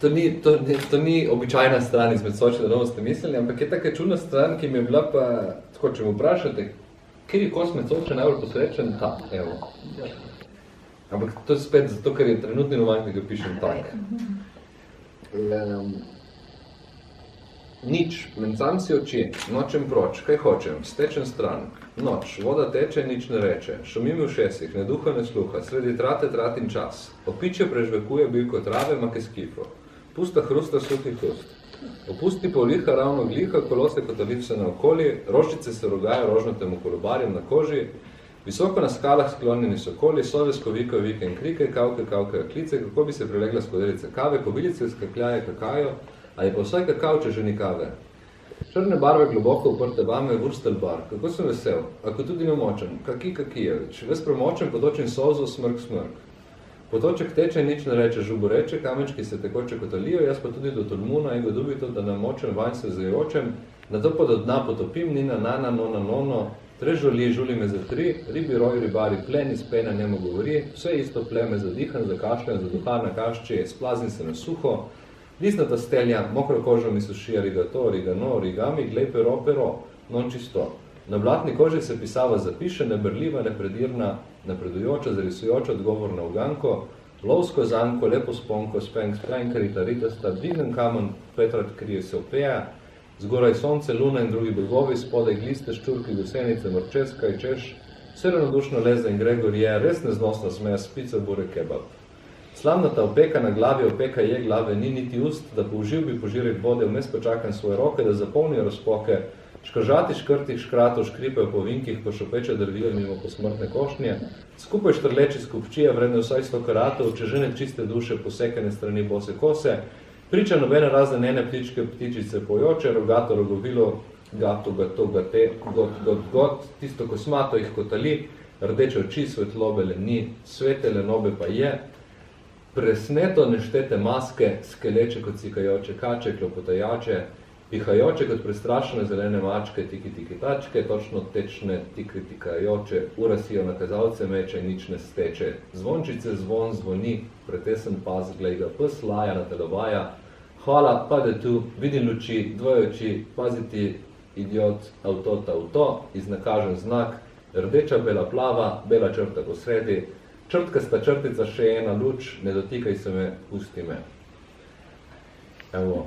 To ni običajna stran izmed Soče, da domo ste mislili, ampak je taka čudna stran, ki mi je bila pa, tako, če me vprašate, kjer je kos med Soče najbolj posrečen? Ta, evo. Ampak to je spet zato, ker je trenutni roman, ki ga pišem tak. Nič, mencam si oči, nočem proč, kaj hočem, stečem stran, noč, voda teče, nič ne reče, šumi mi v šesih, ne duha, ne sluha, sredi trate tratim čas, opiče prežvekuje bilko trave, make skifo, pusta hrusta suhih ust, opusti povliha ravno gliha, kolose kotalif se naokoli, rožice se rogajo rožnatemu kolobarjem na koži, visoko na skalah sklonjeni sokoli, sove skovikajo vike in krike, kavke klice, kako bi se prelegla skodelica kave, kobilice skakljaje kakajo, ali pa vsaj kakav, če že ni kave. Črne barve globoko uprte vame, vurstel bar, kako sem vesel, ako tudi nemočen, kakijevič, ves premočen, potočen solzo, smrk. Potoček teče, nič ne reče, žubo reče, kamenčki se tekoče kotalijo, jaz pa tudi do tolmuna in go dubito, da namočen vanj se zajočem, na to pa do dna potopim, nina, nana, nona, nono, tre žuli me za tri, ribi roj, ribari, plen iz pena njemu govori, vse isto pleme, zadihan, zakašljen, zaduhan na kašči, splazim se na suho, Lisnata stelja, mokro kožo mi suši arigato, origano, origami, glej pero, non čisto. Na blatni koži se pisava zapiše, nebrljiva, nepredirna, napredujoča, zarisujoča odgovor na uganko, lovsko zanko, lepo sponko, spenk, skrajnkarita, ritasta, dvignen kamen, Petrat krije se opeja, zgoraj sonce, luna in drugi bogovi, spodaj gliste, ščurki, gosenice, morčeska in češ, vse ravnodušno leze in Gregor je, res neznosna smeja, spica, bure, kebab. Slamnata opeka na glavi, opeka je glave, ni niti ust, da použil bi požirek vode, vmes počakam svoje roke, da zapolnijo razpoke, škržati škrtih škratov škripejo po vinkih, ko šopeče drvijo mimo posmrtne košnje, skupaj štrleči skupčije, vredne vsaj 100 karatov, če žene čiste duše, posekane strani bose kose, priča nobene razne njene ptičke, ptičice pojoče, rogato rogovilo, gato, gate, got, tisto kosmato jih kotali, rdeče oči, svetlobe le ni, svete lenobe pa je, presneto neštete maske, skeleče kot sikajoče kače, klopotajače, pihajoče kot prestrašene zelene mačke, tiki tačke, točno tečne, tikajoče, urasijo na kazalce meče, nič ne steče. Zvončice, zvon, zvoni, pretesen pas, glej ga pes, laja na telovaja, hvala, pade tu, vidim luči, dvoje oči, paziti, idiot, avto, iznakažen znak, rdeča, bela plava, bela črta po sredi, črtkasta črtica, še ena luč, ne dotikaj se me, pusti me. Evo.